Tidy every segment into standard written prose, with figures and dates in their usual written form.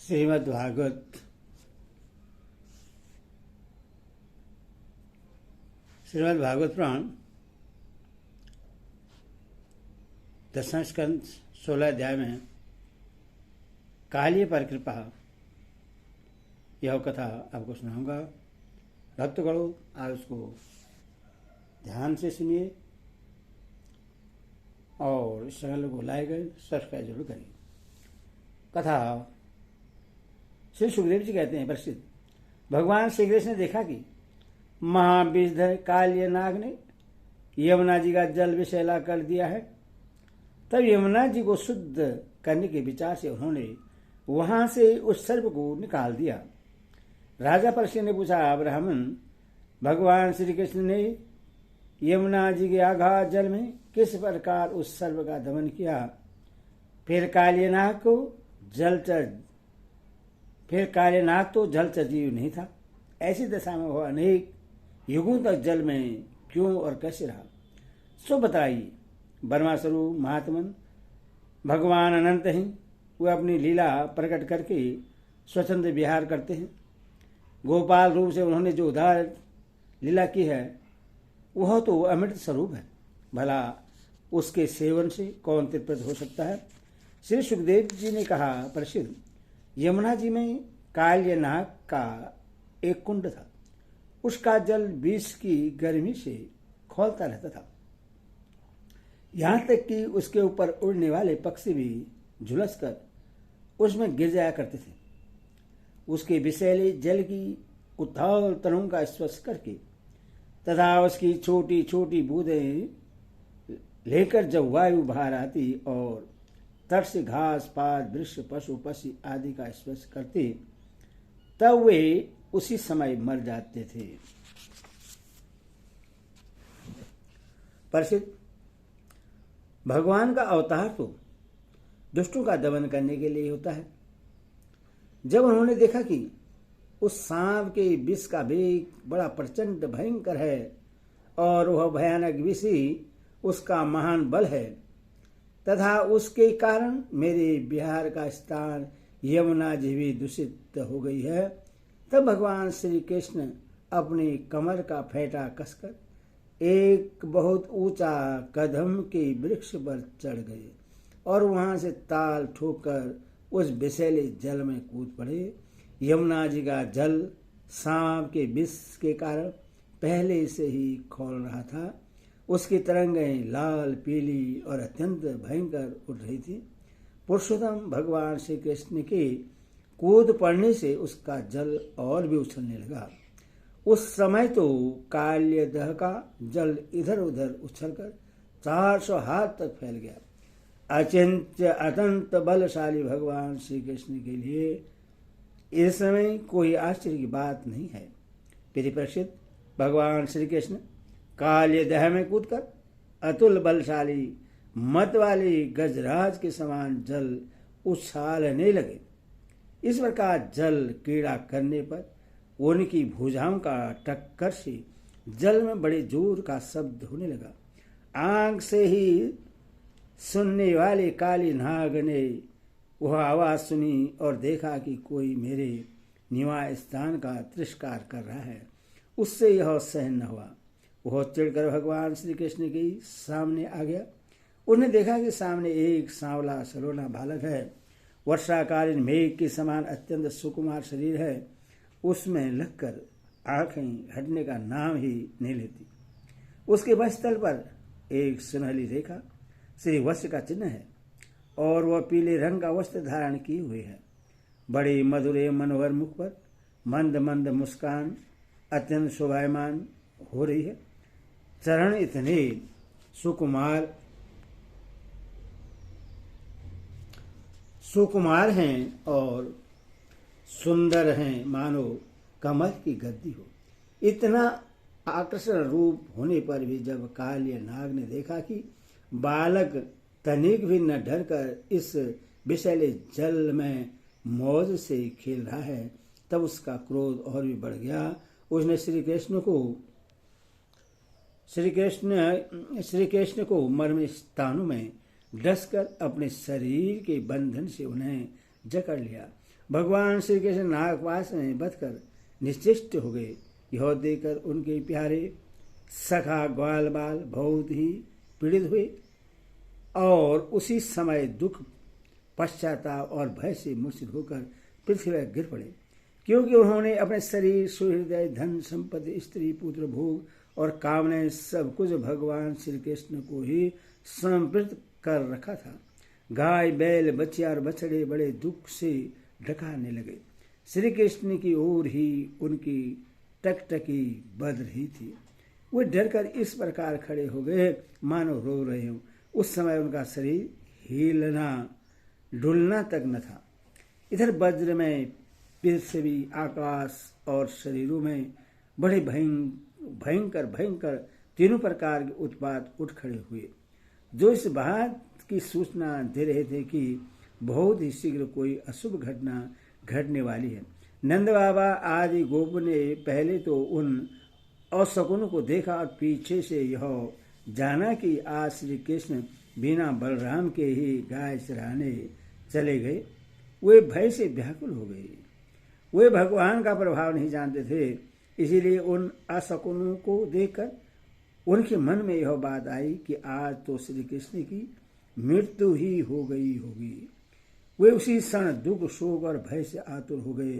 श्रीमद् भागवत पुराण 10वां स्कंद 16 अध्याय में काल्य पर कृपा यह कथा आपको सुनाऊंगा। भक्तगणों, आप उसको ध्यान से सुनिए और इस चैनल को लाइक सब्सक्राइब जरूर करिए। कथा श्री सुखदेव जी कहते हैं, प्रसिद्ध भगवान श्री कृष्ण ने देखा कि महाविषधर काल्य नाग ने यमुना जी का जल विषैला कर दिया है। तब यमुना जी को शुद्ध करने के विचार से उन्होंने वहां से उस सर्प को निकाल दिया। राजा परीक्षित ने पूछा, ब्राह्मण, भगवान श्री कृष्ण ने यमुना जी के अगाध जल में किस प्रकार उस सर्प का दमन किया? फिर काल्यनाग तो जलचर जीव नहीं था। ऐसी दशा में वह अनेक युगों तक जल में क्यों और कैसे रहा, सो बताइए। ब्रह्मास्वरूप महात्मन भगवान अनंत हैं। वे अपनी लीला प्रकट करके स्वतंत्र विहार करते हैं। गोपाल रूप से उन्होंने जो उदार लीला की है वह तो अमृत स्वरूप है। भला उसके सेवन से कौन तृप्त हो सकता है? श्री सुखदेव जी ने कहा, प्रसिद्ध यमुना जी में काल्यनाग का एक कुंड था। उसका जल विष की गर्मी से खौलता रहता था। यहां तक कि उसके ऊपर उड़ने वाले पक्षी भी झुलसकर उसमें गिर जाया करते थे। उसके विषैले जल की उथाल तरंगों का स्पर्श करके तथा उसकी छोटी छोटी बूंदें लेकर जब वायु बाहर आती और तट से घास पात वृक्ष पशु पक्षी आदि का स्पर्श करते, तब वे उसी समय मर जाते थे। प्रसिद्ध भगवान का अवतार तो दुष्टों का दमन करने के लिए होता है। जब उन्होंने देखा कि उस सांप के विष का वेग बड़ा प्रचंड भयंकर है और वह भयानक विष ही उसका महान बल है तथा उसके कारण मेरे बिहार का स्थान यमुना जी भी दूषित हो गई है, तब भगवान श्री कृष्ण अपने कमर का फेंटा कसकर एक बहुत ऊंचा कदम के वृक्ष पर चढ़ गए और वहां से ताल ठोकर उस विषैले जल में कूद पड़े। यमुना जी का जल सांप के विष के कारण पहले से ही खौल रहा था। उसकी तरंगें लाल पीली और अत्यंत भयंकर उठ रही थी। पुरुषोत्तम भगवान श्री कृष्ण के कूद पड़ने से उसका जल और भी उछलने लगा। उस समय तो काल्यदह का जल इधर उधर उछलकर 400 हाथ तक फैल गया। अचिंत्य अत्यंत बलशाली भगवान श्री कृष्ण के लिए इस समय कोई आश्चर्य की बात नहीं है। प्रिय प्रसिद्ध भगवान श्री कृष्ण काल्यदह में कूदकर अतुल बलशाली मत वाले गजराज के समान जल उछालने लगे। इस प्रकार जल क्रीड़ा करने पर उनकी भुजाओं का टक्कर से जल में बड़े जोर का शब्द होने लगा। आंख से ही सुनने वाले काली नाग ने वह आवाज सुनी और देखा कि कोई मेरे निवास स्थान का तिरस्कार कर रहा है। उससे यह सहन न हुआ। वह चिढ़कर भगवान श्री कृष्ण के सामने आ गया। उन्हें देखा कि सामने एक सांवला सलोना बालक है। वर्षाकालीन मेघ के समान अत्यंत सुकुमार शरीर है। उसमें लगकर आंखें हटने का नाम ही नहीं लेती। उसके वक्षस्थल पर एक सुनहली रेखा श्री वत्स का चिन्ह है और वह पीले रंग का वस्त्र धारण किए हुए है। बड़े मधुर मनोहर मुख पर मंद मंद मुस्कान अत्यंत शोभायमान हो रही है। चरण इतने सुकुमार हैं और सुंदर हैं मानो कमल की गद्दी हो। इतना आकर्षण रूप होने पर भी जब काल्य नाग ने देखा कि बालक तनिक भी न डर कर इस विषैले जल में मौज से खेल रहा है, तब उसका क्रोध और भी बढ़ गया। उसने श्री कृष्ण को मर्म स्थानों में डसकर अपने शरीर के बंधन से उन्हें जकड़ लिया भगवान श्री कृष्ण नागपाश में बधकर निश्चिष्ट हो गए। यह देखकर उनके प्यारे सखा ग्वाल बाल बहुत ही पीड़ित हुए और उसी समय दुख, पश्चाताप और भय से मूर्छित होकर पृथ्वी पर गिर पड़े, क्योंकि उन्होंने अपने शरीर, सुहृदय, धन, संपत्ति, स्त्री, पुत्र, भोग और कामनाएं सब कुछ भगवान श्री कृष्ण को ही समर्पित कर रखा था। गाय, बैल, बच्चियां और बछड़े बड़े दुख से ढकाने लगे। श्री कृष्ण की ओर ही उनकी टकटकी बज रही थी। वे डरकर इस प्रकार खड़े हो गए मानो रो रहे हों। उस समय उनका शरीर हिलना डुलना तक न था। इधर वज्र में पृथ्वी, आकाश और शरीरों में बड़े भयंकर भयंकर तीनों प्रकार के उत्पात उठ खड़े हुए, जो इस बात की सूचना दे रहे थे कि बहुत ही शीघ्र कोई अशुभ घटना घटने वाली है। नंद बाबा आदि गोप ने पहले तो उन अशकुन को देखा और पीछे से यह जाना कि आज श्री कृष्ण बिना बलराम के ही गाय चराने चले गए। वे भय से व्याकुल हो गए। वे भगवान का प्रभाव नहीं जानते थे, इसीलिए उन अशकुनों को देखकर उनके मन में यह बात आई कि आज तो श्री कृष्ण की मृत्यु ही हो गई होगी। वे उसी क्षण दुख, शोक और भय से आतुर हो गए।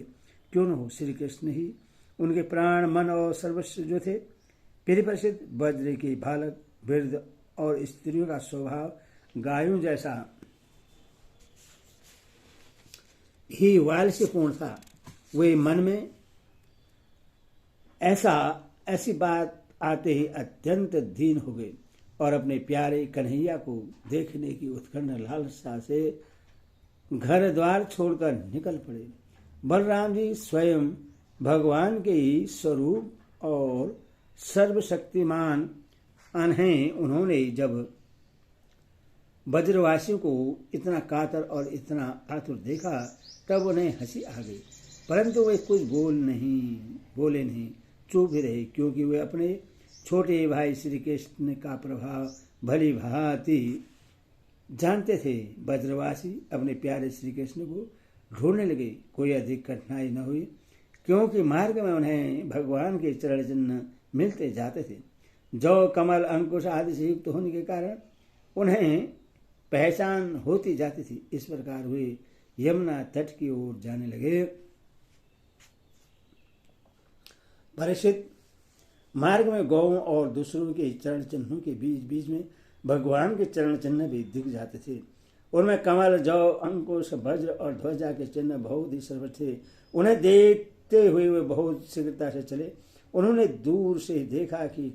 क्यों न हो, श्री कृष्ण ही उनके प्राण, मन और सर्वस्व जो थे। परिप्रसिद्ध वज्र के बालक, वृद्ध और स्त्रियों का स्वभाव गायों जैसा ही वात्सल्यपूर्ण था। वे मन में ऐसी बात आते ही अत्यंत दीन हो गए और अपने प्यारे कन्हैया को देखने की उत्कंठ लालसा से घर द्वार छोड़कर निकल पड़े। बलराम जी स्वयं भगवान के ही स्वरूप और सर्वशक्तिमान हैं। उन्होंने जब ब्रजवासियों को इतना कातर और इतना आतुर देखा तब उन्हें हंसी आ गई, परंतु वे कुछ बोले नहीं, चुप ही रहे, क्योंकि वे अपने छोटे भाई श्री कृष्ण का प्रभाव भली भांति जानते थे। ब्रजवासी अपने प्यारे श्री कृष्ण को ढूंढने लगे। कोई अधिक कठिनाई न हुई, क्योंकि मार्ग में उन्हें भगवान के चरण चिन्ह मिलते जाते थे। जौ, कमल, अंकुश आदि से युक्त होने के कारण उन्हें पहचान होती जाती थी। इस प्रकार वे यमुना तट की ओर जाने लगे। परीक्षित, मार्ग में गौओं और दूसरों के चरण चिन्हों के बीच बीच में भगवान के चरण चिन्ह भी दिख जाते थे। उनमें कमल, जौ, अंकुश, वज्र और ध्वजा के चिन्ह बहुत ही सर्वत्र थे। उन्हें देखते हुए वे बहुत शीघ्रता से चले। उन्होंने दूर से देखा कि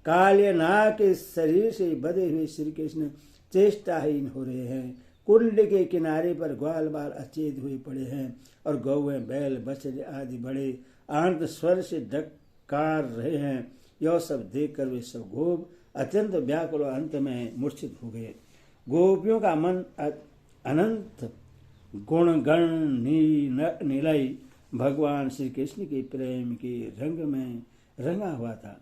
काल्यनाग के शरीर से बधे हुए श्री कृष्ण चेष्टाहीन हो रहे हैं। कुंड के किनारे पर ग्वाल बाल अचेत हुए पड़े हैं और गौएं, बैल, बछड़े आदि बड़े आनंद स्वर से डकार रहे हैं। यह सब देखकर वे सब गोप अत्यंत व्याकुल और अंत में मूर्छित हो गए। गोपियों का मन अनंत गुणगण निलय भगवान श्री कृष्ण के प्रेम के रंग में रंगा हुआ था।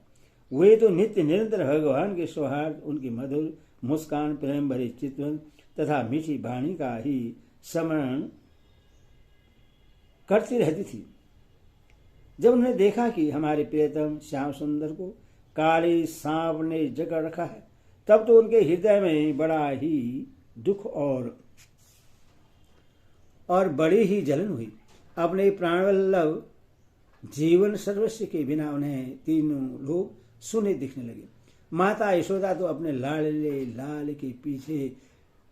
वे तो नित्य निरंतर भगवान के सौहार्द, उनकी मधुर मुस्कान, प्रेम भरी चितवन तथा मीठी वाणी का ही स्मरण करती रहती थी। जब उन्होंने देखा कि हमारे प्रियतम श्याम सुंदर को काले सांप ने जकड़ रखा है, तब तो उनके हृदय में बड़ा ही दुख और बड़ी ही जलन हुई। अपने प्राणवल्लभ जीवन सर्वस्व के बिना उन्हें तीनों लोग सुने दिखने लगे। माता यशोदा तो अपने लाडले लाल के पीछे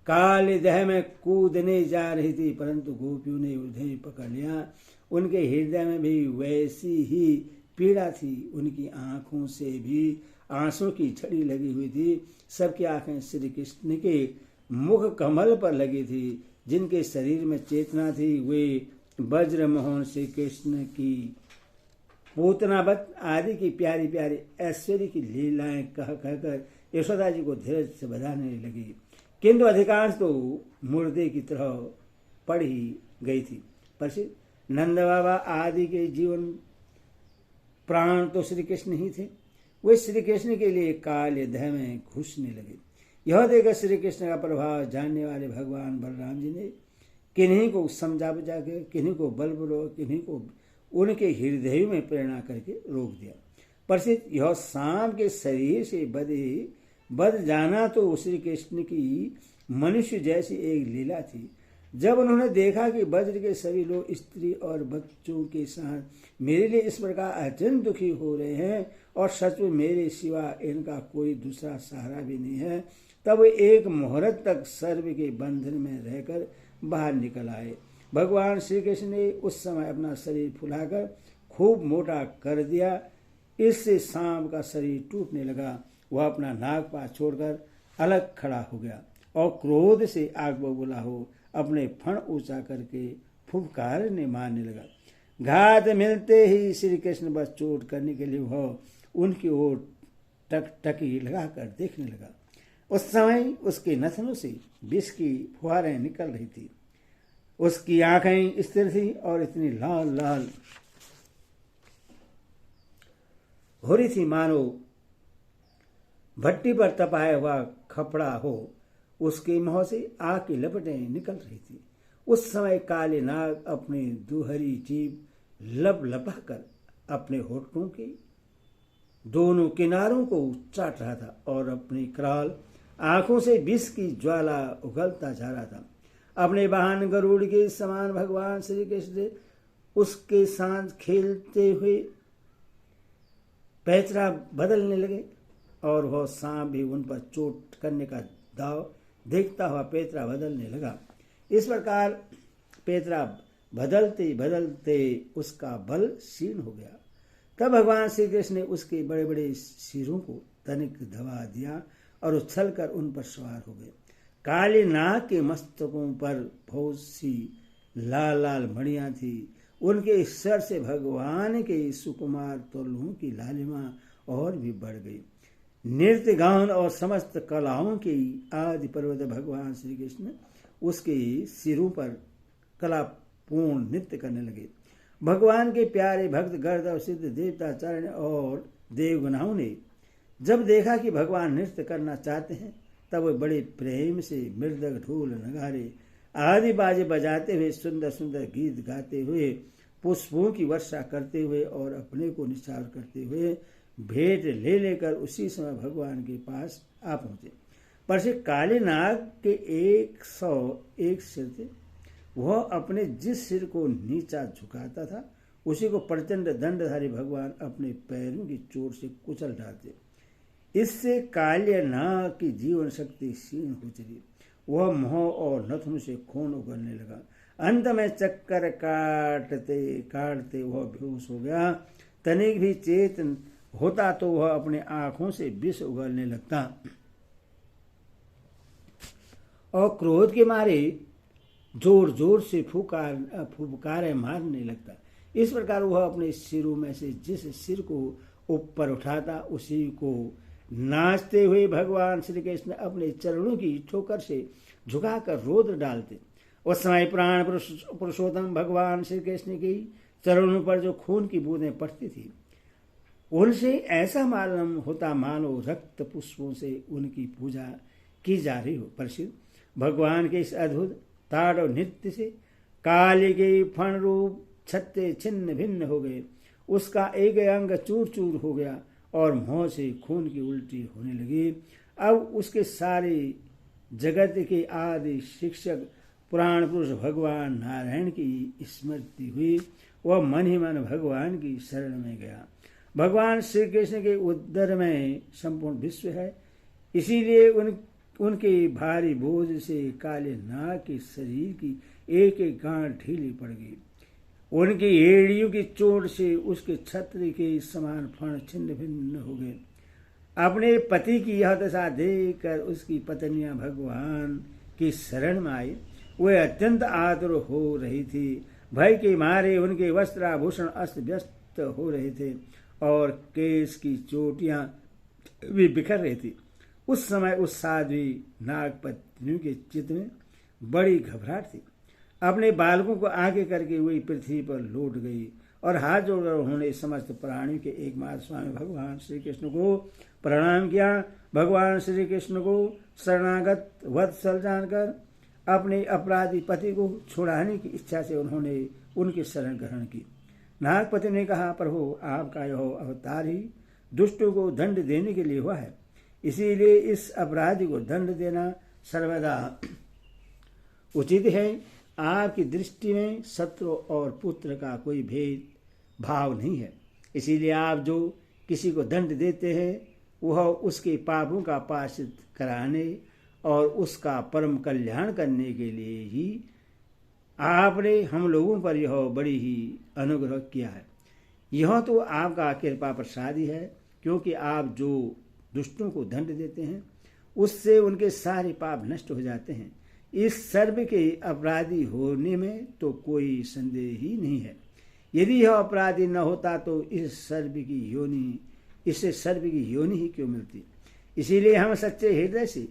काले दह में कूदने जा रही थी, परंतु गोपियों ने उन्हें पकड़ लिया। उनके हृदय में भी वैसी ही पीड़ा थी। उनकी आंखों से भी आंसू की झड़ी लगी हुई थी। सबकी आंखें श्री कृष्ण के मुख कमल पर लगी थी। जिनके शरीर में चेतना थी वे वज्र मोहन श्री कृष्ण की पूतनावत आदि की प्यारी प्यारी ऐश्वर्य की लीलाएं कहकर यशोदा जी को धीरज से बधाने लगी, किंतु अधिकांश तो मुर्दे की तरह पड़ ही गई थी। पर नंद बाबा आदि के जीवन प्राण तो श्री कृष्ण ही थे। वे श्री कृष्ण के लिए काल दह में घुसने लगे। यह देखकर श्री कृष्ण का प्रभाव जानने वाले भगवान बलराम जी ने किन्हीं को समझा बुझा के, किन्हीं को बलपूर्वक, किन्हीं को उनके हृदय में प्रेरणा करके रोक दिया। प्रसिद्ध यह सांप के शरीर से बद जाना तो श्री कृष्ण की मनुष्य जैसी एक लीला थी। जब उन्होंने देखा कि वज्र के सभी लोग स्त्री और बच्चों के साथ मेरे लिए इस प्रकार अत्यंत दुखी हो रहे हैं और सच में मेरे सिवा इनका कोई दूसरा सहारा भी नहीं है, तब एक मुहूर्त तक सर्व के बंधन में रहकर बाहर निकल आए। भगवान श्री कृष्ण ने उस समय अपना शरीर फुलाकर खूब मोटा कर दिया। इससे सांप का शरीर टूटने लगा। वह अपना नागपाश छोड़कर अलग खड़ा हो गया और क्रोध से आग बबूला हो अपने फण ऊंचा करके फुफकारने मारने लगा। घात मिलते ही श्री कृष्ण बस चोट करने के लिए वह उनकी ओर टकी लगाकर देखने लगा। उस समय उसके नथनों से विष की फुहारें निकल रही थी। उसकी आंखें स्थिर थी और इतनी लाल लाल हो रही थी मानो भट्टी पर तपाया हुआ खपड़ा हो। उसके मुंह से आग की लपटें निकल रही थी। उस समय काले नाग अपनी दुहरी जीभ लपलपाकर अपने होठों के दोनों किनारों को चाट रहा था और अपनी कराल आंखों से विष की ज्वाला उगलता जा रहा था। अपने वाहन गरुड़ के समान भगवान श्री कृष्ण उसके साथ खेलते हुए पैतरा बदलने लगे और वह सांप भी उन पर चोट करने का दाव देखता हुआ पैतरा बदलने लगा। इस प्रकार पैतरा बदलते बदलते उसका बल क्षीण हो गया। तब भगवान श्री कृष्ण ने उसके बड़े बड़े सिरों को तनिक दबा दिया और उछलकर उन पर सवार हो गए। काले नाग के मस्तकों पर बहुत सी लाल लाल मणियां थी। उनके सर से भगवान के सुकुमार तोलुओं की लालिमा और भी बढ़ गई। नृत्य गान और समस्त कलाओं के आदि पर्वत भगवान श्री कृष्ण उसके सिरों पर कलापूर्ण नृत्य करने लगे। भगवान के प्यारे भक्त गर्दव सिद्ध देवताचार्य और देवगुणाओं ने जब देखा कि भगवान नृत्य करना चाहते हैं, तब वे बड़े प्रेम से मृदंग, ढोल, नगारे आदि बाजे बजाते हुए सुंदर सुंदर गीत गाते हुए, पुष्पों की वर्षा करते हुए और अपने को निसार करते हुए भेंट ले लेकर उसी समय भगवान के पास आ पहुंचे। पर से काले नाग के 101 सिर थे। वह अपने जिस सिर को नीचा झुकाता था उसी को प्रचंड दंडधारी भगवान अपने पैरों की चोट से कुचल डालते। इससे काले नाग की जीवन शक्ति क्षीण हो चली। वह मुंह और नथनों से खून उगलने लगा। अंत में चक्कर काटते काटते वह बेहोश हो गया। तनिक भी चेतन होता तो वह अपने आंखों से विष उगलने लगता और क्रोध के मारे जोर जोर से फुफकारें मारने लगता। इस प्रकार वह अपने सिरों में से जिस सिर को ऊपर उठाता उसी को नाचते हुए भगवान श्री कृष्ण अपने चरणों की ठोकर से झुकाकर रोद डालते। उस समय प्राण पुरुषोत्तम भगवान श्री कृष्ण के चरणों पर जो खून की बूंदें पड़ती थी, उनसे ऐसा मालूम होता मानो रक्त पुष्पों से उनकी पूजा की जा रही हो। प्रसिद्ध भगवान के इस अद्भुत ताड़व नृत्य से काली के फण रूप छत्ते छिन्न भिन्न हो गए। उसका एक अंग चूर चूर हो गया और मुंह से खून की उल्टी होने लगी। अब उसके सारे जगत के आदि शिक्षक पुराण पुरुष भगवान नारायण की स्मृति हुई। वह मन ही मन भगवान की शरण में गया। भगवान श्री कृष्ण के उदर में संपूर्ण विश्व है, इसीलिए उनके भारी बोझ से काले नाग के शरीर की एक एक गांठ ढीली पड़ गई। उनकी एड़ियों की चोट से उसके छत्र के समान फण छिन्न भिन्न हो गए। अपने पति की यह दशा देखकर उसकी पत्नियां भगवान की शरण में आई। वे अत्यंत आतुर हो रही थी। भय के मारे उनके वस्त्राभूषण अस्त व्यस्त हो रहे थे और केश की चोटियां भी बिखर रही थी। उस समय उस साध्वी नागपत्नियों के चित्त में बड़ी घबराहट थी। अपने बालकों को आगे करके वही पृथ्वी पर लौट गई और हाथ जोड़कर उन्होंने समस्त प्राणियों के एकमात्र स्वामी भगवान श्री कृष्ण को प्रणाम किया। भगवान श्री कृष्ण को शरणागत वत्सल जानकर अपने अपराधी पति को छुड़ाने की इच्छा से उन्होंने उनकी शरण ग्रहण की। नागपति ने कहा, प्रभु आपका यह अवतार ही दुष्टों को दंड देने के लिए हुआ है, इसीलिए इस अपराधी को दंड देना सर्वदा उचित है। आपकी दृष्टि में शत्रु और पुत्र का कोई भेद भाव नहीं है, इसीलिए आप जो किसी को दंड देते हैं वह उसके पापों का प्रायश्चित कराने और उसका परम कल्याण करने के लिए ही आपने हम लोगों पर यह बड़ी ही अनुग्रह किया है। यह तो आपका कृपा प्रसाद ही है, क्योंकि आप जो दुष्टों को दंड देते हैं उससे उनके सारे पाप नष्ट हो जाते हैं। इस सर्व के अपराधी होने में तो कोई संदेह ही नहीं है। यदि यह अपराधी न होता तो इससे सर्व की योनि ही क्यों मिलती। इसीलिए हम सच्चे हृदय से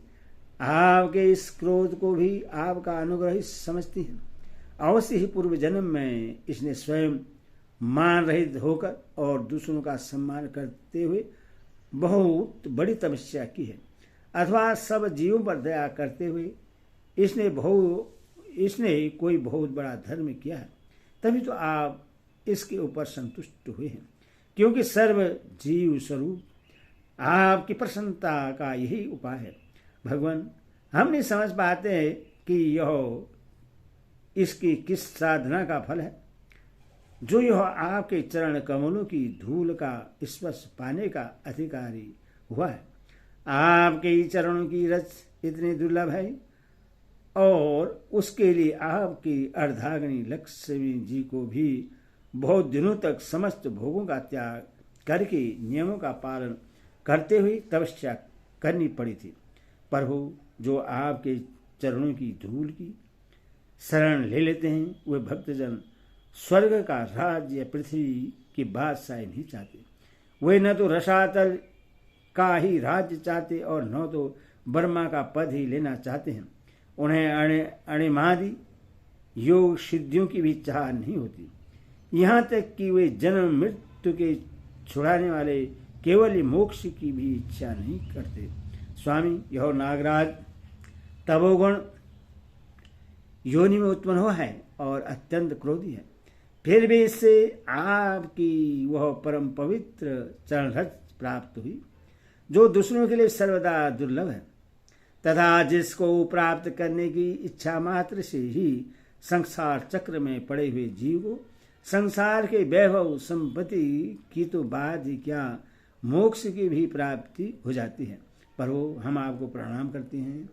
आपके इस क्रोध को भी आपका अनुग्रह ही समझती हैं। अवश्य ही पूर्व जन्म में इसने स्वयं मान रहित होकर और दूसरों का सम्मान करते हुए बहुत बड़ी तपस्या की है, अथवा सब जीवों पर दया करते हुए इसने कोई बहुत बड़ा धर्म किया है, तभी तो आप इसके ऊपर संतुष्ट हुए हैं। क्योंकि सर्व जीव स्वरूप आपकी प्रसन्नता का यही उपाय है। भगवान, हम नहीं समझ पाते हैं कि यह इसकी किस साधना का फल है जो यह आपके चरण कमलों की धूल का स्पर्श पाने का अधिकारी हुआ है। आपके चरणों की रच इतनी दुर्लभ है और उसके लिए आपकी अर्धांगिनी लक्ष्मी जी को भी बहुत दिनों तक समस्त भोगों का त्याग करके नियमों का पालन करते हुए तपस्या करनी पड़ी थी। प्रभु, जो आपके चरणों की धूल की शरण ले लेते हैं वे भक्तजन स्वर्ग का राज्य या पृथ्वी की बादशाही नहीं चाहते। वे न तो रसातल का ही राज्य चाहते और न तो ब्रह्मा का पद ही लेना चाहते हैं। उन्हें अणिमादि योग सिद्धियों की भी चाह नहीं होती, यहाँ तक कि वे जन्म मृत्यु के छुड़ाने वाले केवल मोक्ष की भी इच्छा नहीं करते। स्वामी, यह नागराज तपोगुण योनि में उत्पन्न हुआ है और अत्यंत क्रोधी है, फिर भी इससे आपकी वह परम पवित्र चरणरज प्राप्त हुई जो दूसरों के लिए सर्वदा दुर्लभ है, तथा जिसको प्राप्त करने की इच्छा मात्र से ही संसार चक्र में पड़े हुए जीव को संसार के वैभव संपत्ति की तो बात ही क्या, मोक्ष की भी प्राप्ति हो जाती है। प्रभु, हम आपको प्रणाम करते हैं।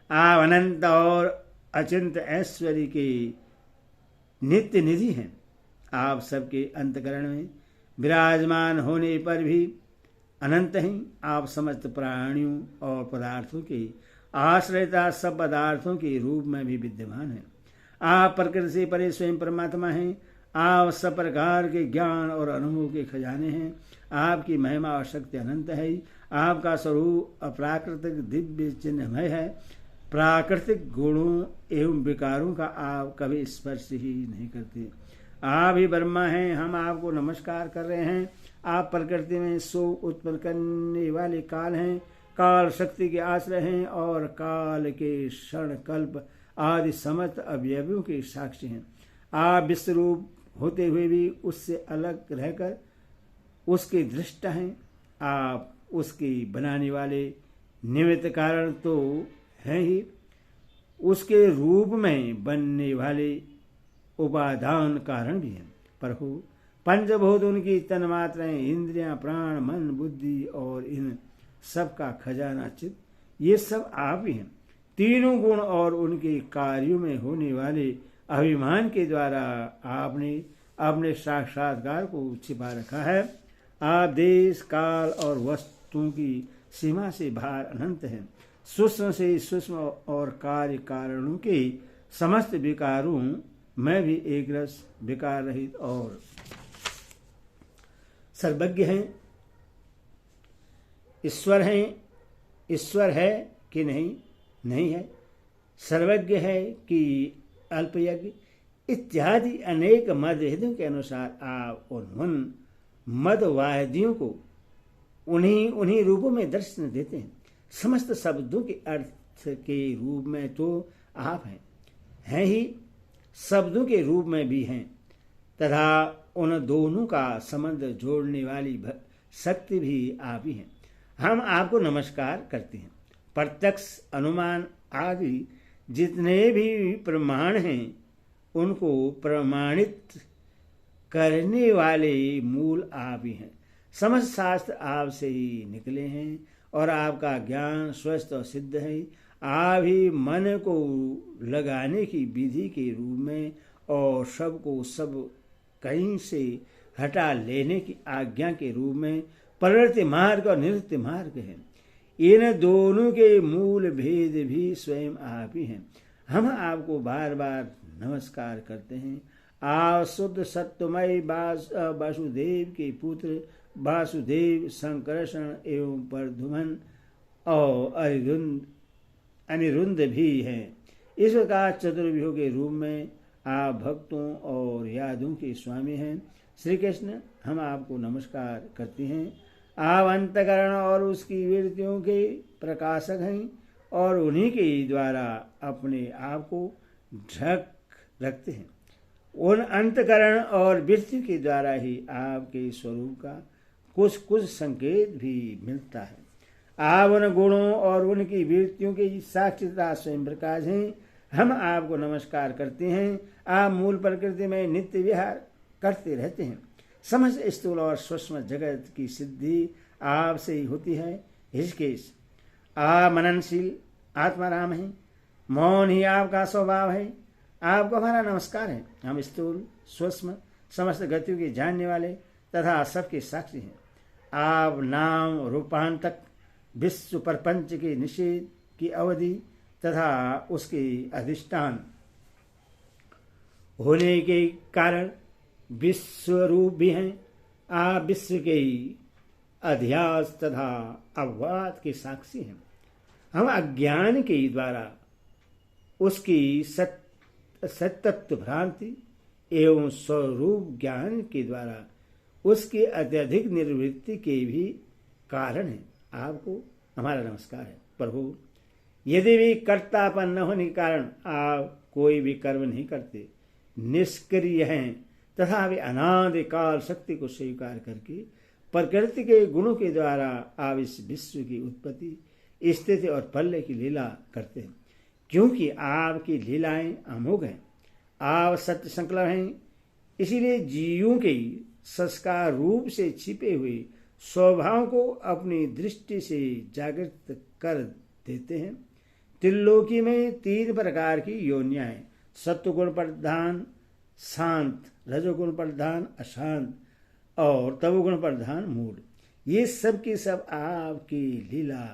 आप अनंत और अचिंत ऐश्वर्य के नित्य निधि हैं। आप सबके अंतकरण में विराजमान होने पर भी अनंत हैं। आप समस्त प्राणियों और पदार्थों के आश्रयता सब पदार्थों के रूप में भी विद्यमान हैं। आप प्रकृति से परे स्वयं परमात्मा हैं। आप सब प्रकार के ज्ञान और अनुभव के खजाने हैं। आपकी महिमा और शक्ति अनंत है। आपका स्वरूप अप्राकृतिक दिव्य चिन्हमय है। प्राकृतिक गुणों एवं विकारों का आप कभी स्पर्श ही नहीं करते। आप ही ब्रह्मा हैं। हम आपको नमस्कार कर रहे हैं। आप प्रकृति में सो उत्पन्न करने वाले काल हैं, काल शक्ति के आश्रय हैं और काल के क्षण कल्प आदि समस्त अवयवों के साक्षी हैं। आप विश्वरूप होते हुए भी उससे अलग रहकर उसके दृष्टा हैं। आप उसके बनाने वाले निमित्त कारण तो हैं ही, उसके रूप में बनने वाले उपादान कारण भी हैं। प्रभु, पंचभूत उनकी तन्मात्राएं, इंद्रियां, प्राण, मन, बुद्धि और इन सब का खजाना चित्त, ये सब आप ही हैं। तीनों गुण और उनके कार्यों में होने वाले अभिमान के द्वारा आपने अपने साक्षात्कार को छिपा रखा है। आप देश, काल और वस्तुओं की सीमा से बाहर अनंत हैं। सूक्ष्म से सूक्ष्म और कार्य कारणों के समस्त विकारों में भी एक रस, विकार रहित और सर्वज्ञ हैं। ईश्वर है कि नहीं है, सर्वज्ञ है कि अल्पयज्ञ इत्यादि अनेक मतभेदों के अनुसार आप उन मदवादियों को उन्हीं रूपों में दर्शन देते हैं। समस्त शब्दों के अर्थ के रूप में तो आप हैं, हैं ही, शब्दों के रूप में भी हैं तथा उन दोनों का संबंध जोड़ने वाली शक्ति भी आप ही हैं। हम आपको नमस्कार करते हैं। प्रत्यक्ष, अनुमान आदि जितने भी प्रमाण हैं उनको प्रमाणित करने वाले मूल आप ही हैं। समस्त शास्त्र आपसे ही निकले हैं और आपका ज्ञान स्वस्थ और सिद्ध है। आप ही मन को लगाने की विधि के रूप में और सबको सब कहीं से हटा लेने की आज्ञा के रूप में प्रवृत्ति मार्ग और निवृत्ति मार्ग है। इन दोनों के मूल भेद भी स्वयं आप ही हैं। हम आपको बार बार नमस्कार करते हैं। आप शुद्ध सत्यमय वासुदेव के पुत्र वासुदेव, संकर्षण एवं प्रद्युम्न और अनिरुद्ध भी हैं। इस प्रकार चतुर्व्यूह के रूप में आप भक्तों और यादों के स्वामी हैं। श्री कृष्ण, हम आपको नमस्कार करते हैं। आप अंतकरण और उसकी वृत्तियों के प्रकाशक हैं और उन्हीं के द्वारा अपने आप को ढक रखते हैं। उन अंतकरण और वृत्ति के द्वारा ही आपके स्वरूप का कुछ कुछ संकेत भी मिलता है। आप उन गुणों और उनकी वृत्तियों की साक्षिता स्वयं प्रकाश हैं। हम आपको नमस्कार करते हैं। आप मूल प्रकृति में नित्य विहार करते रहते हैं। समस्त स्थूल और सूक्ष्म जगत की सिद्धि आपसे ही होती है। ऋषिकेश, आप मननशील आत्माराम हैं। मौन ही आपका स्वभाव है। आपको हमारा नमस्कार है। हम स्थूल, सूक्ष्म, समस्त गतियों के जानने वाले तथा सबके साक्षी हैं। आप नाम रूपांतक, विश्व प्रपंच के निषेध की अवधि तथा उसके अधिष्ठान होने के कारण विश्व रूप भी हैं। आप विश्व के अध्यास तथा अपवाद के साक्षी हैं। हम अज्ञान के द्वारा उसकी सत्यत्व भ्रांति एवं स्वरूप ज्ञान के द्वारा उसकी अत्यधिक निर्वृत्ति के भी कारण है। आपको हमारा नमस्कार है। प्रभु, यदि भी कर्तापन न होने के कारण आप कोई भी कर्म नहीं करते, निष्क्रिय हैं तथा वे अनादि काल शक्ति को स्वीकार करके प्रकृति के गुणों के द्वारा आप इस विश्व की उत्पत्ति, स्थिति और प्रलय की लीला करते हैं। क्योंकि आपकी लीलाएं अमोघ हैं। आप सत्य संकल्प हैं। इसीलिए जीवों के संस्कार रूप से छिपे हुए स्वभाव को अपनी दृष्टि से जागृत कर देते हैं। त्रिलोकी में 3 प्रकार की योनियां हैं। सत्वगुण प्रधान शांत, रजोगुण प्रधान अशांत और तमोगुण प्रधान मूढ़। ये सब की सब आपकी लीला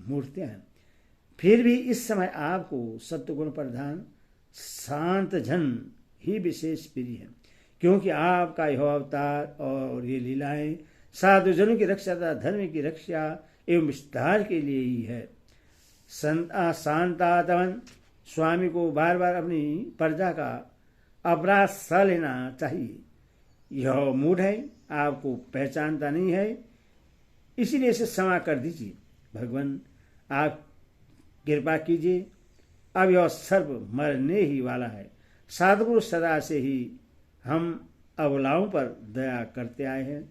मूर्तियां हैं। फिर भी इस समय आपको सत्वगुण प्रधान शांत जन ही विशेष प्रिय है। क्योंकि आपका यह अवतार और ये लीलाएं साधुजनों की रक्षा तथा धर्म की रक्षा एवं विस्तार के लिए ही है। शांतातमन स्वामी को बार बार अपनी प्रजा का अपराध सह लेना चाहिए। यह मूढ़ है, आपको पहचानता नहीं है, इसीलिए इसे क्षमा कर दीजिए। भगवान, आप कृपा कीजिए। अब यह सर्प मरने ही वाला है। सद्गुरु सदा से ही हम अबलाओं पर दया करते आए हैं,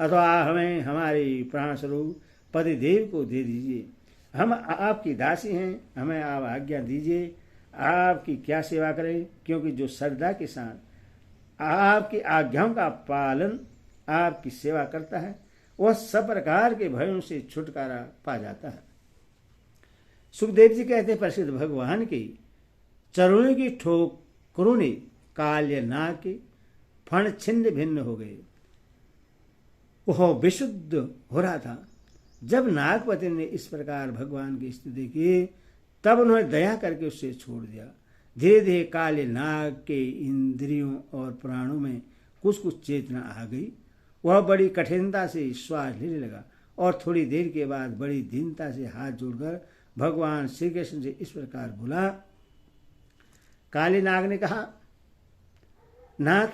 अथवा हमें हमारे प्राण स्वरूप पतिदेव को दे दीजिए। हम आपकी दासी हैं, हमें आप आज्ञा दीजिए। आपकी क्या सेवा करें, क्योंकि जो श्रद्धा के साथ आपकी आज्ञाओं का पालन आपकी सेवा करता है वह सब प्रकार के भयों से छुटकारा पा जाता है। सुखदेव जी कहते हैं, प्रसिद्ध भगवान के चरणों की ठोकरों ने काल्य नाग के फण छिन्न भिन्न हो गए। वह विशुद्ध हो रहा था। जब नागपति ने इस प्रकार भगवान की स्तुति की तब उन्होंने दया करके उससे छोड़ दिया। धीरे धीरे काले नाग के इंद्रियों और प्राणों में कुछ कुछ चेतना आ गई। वह बड़ी कठिनता से श्वास लेने लगा और थोड़ी देर के बाद बड़ी दीनता से हाथ जोड़कर भगवान श्री कृष्ण से इस प्रकार बोला। काले नाग ने कहा, नाथ,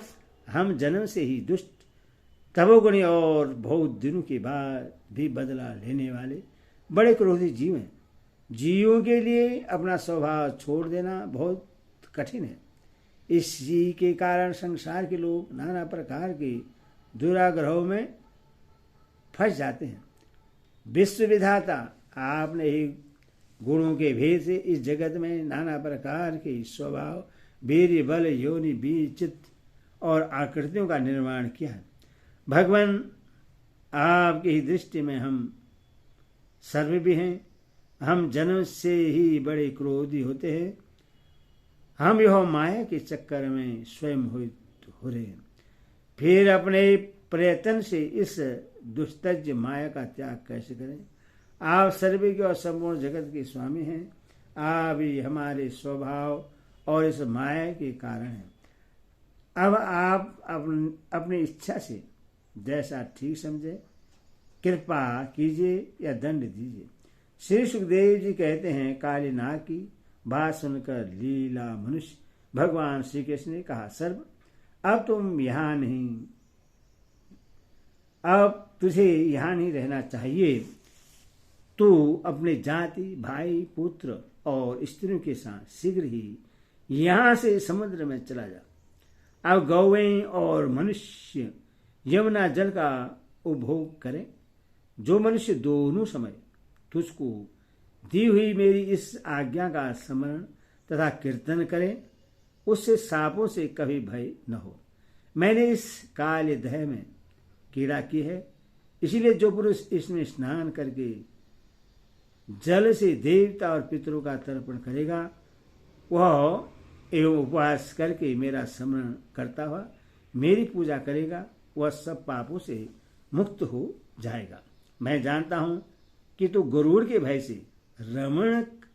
हम जन्म से ही दुष्ट, तमोगुणी और बहुत दिनों के बाद भी बदला लेने वाले बड़े क्रोधी जीव हैं। जीवों के लिए अपना स्वभाव छोड़ देना बहुत कठिन है। इसी के कारण संसार के लोग नाना प्रकार के दुराग्रहों में फंस जाते हैं। विश्व विधाता आपने ही गुणों के भेद से इस जगत में नाना प्रकार के स्वभाव, वीर्य, बल, योनि, बीज, चित्त और आकृतियों का निर्माण किया है। भगवान, आपकी ही दृष्टि में हम सर्व भी हैं। हम जन्म से ही बड़े क्रोधी होते हैं। हम यह माया के चक्कर में स्वयं हो रहे हैं। फिर अपने प्रयत्न से इस दुस्तज माया का त्याग कैसे करें? आप सर्वज्ञ और संपूर्ण जगत के स्वामी हैं। आप ही हमारे स्वभाव और इस माया के कारण हैं। अब आप अपनी इच्छा से जैसा ठीक समझे कृपा कीजिए या दंड दीजिए। श्री सुखदेव जी कहते हैं, काली नाग की बात सुनकर लीला मनुष्य भगवान श्री कृष्ण ने कहा, सर्व अब तुम यहाँ नहीं, अब तुझे यहाँ नहीं रहना चाहिए। तू अपने जाति, भाई, पुत्र और स्त्रियों के साथ शीघ्र ही यहाँ से समुद्र में चला जा। अब गौवें और मनुष्य यमुना जल का उपभोग करें। जो मनुष्य दोनों समय तुझको दी हुई मेरी इस आज्ञा का स्मरण तथा कीर्तन करे, उससे सांपों से कभी भय न हो। मैंने इस काले दह में कीड़ा की है, इसीलिए जो पुरुष इसमें स्नान करके जल से देवता और पितरों का तर्पण करेगा, वह एवं उपवास करके मेरा स्मरण करता हुआ मेरी पूजा करेगा, वह सब पापों से मुक्त हो जाएगा। मैं जानता हूं कि तू गरुड़ के भय से रमणक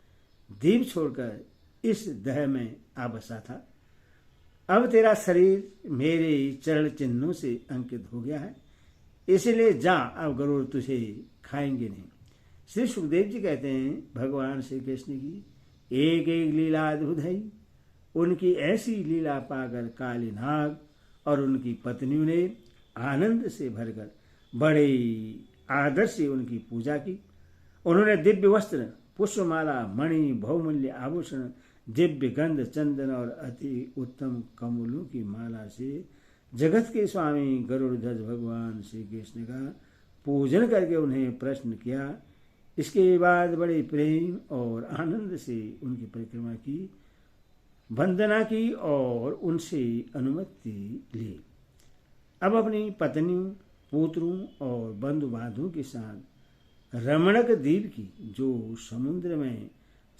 द्वीप छोड़कर इस दह में आ बसा था। अब तेरा शरीर मेरे चरण चिन्हों से अंकित हो गया है, इसलिए जा, अब गरुड़ तुझे खाएंगे नहीं। श्री सुखदेव जी कहते हैं, भगवान श्री कृष्ण की एक एक लीला अद्भुत है। उनकी ऐसी लीला पाकर काली नाग और उनकी पत्नियों ने आनंद से भरकर बड़े आदर से उनकी पूजा की। उन्होंने दिव्य वस्त्र, पुष्पमाला, मणि, बहुमूल्य आभूषण, दिव्य गंध, चंदन और अति उत्तम कमलों की माला से जगत के स्वामी गरुड़ध्वज भगवान श्री कृष्ण का पूजन करके उन्हें प्रश्न किया। इसके बाद बड़े प्रेम और आनंद से उनकी परिक्रमा की, वंदना की और उनसे अनुमति ली। अब अपनी पत्नियों, पुत्रों और बंधु बांधवों के साथ रमणक द्वीप की, जो समुद्र में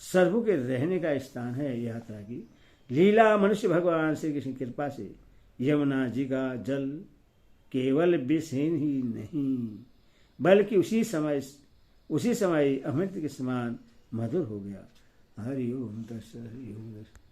सर्वों के रहने का स्थान है, यात्रा की। लीला मनुष्य भगवान श्री कृष्ण की कृपा से यमुना जी का जल केवल विषहीन ही नहीं, बल्कि उसी समय अमृत के समान मधुर हो गया। हरि ओम तत्सत्।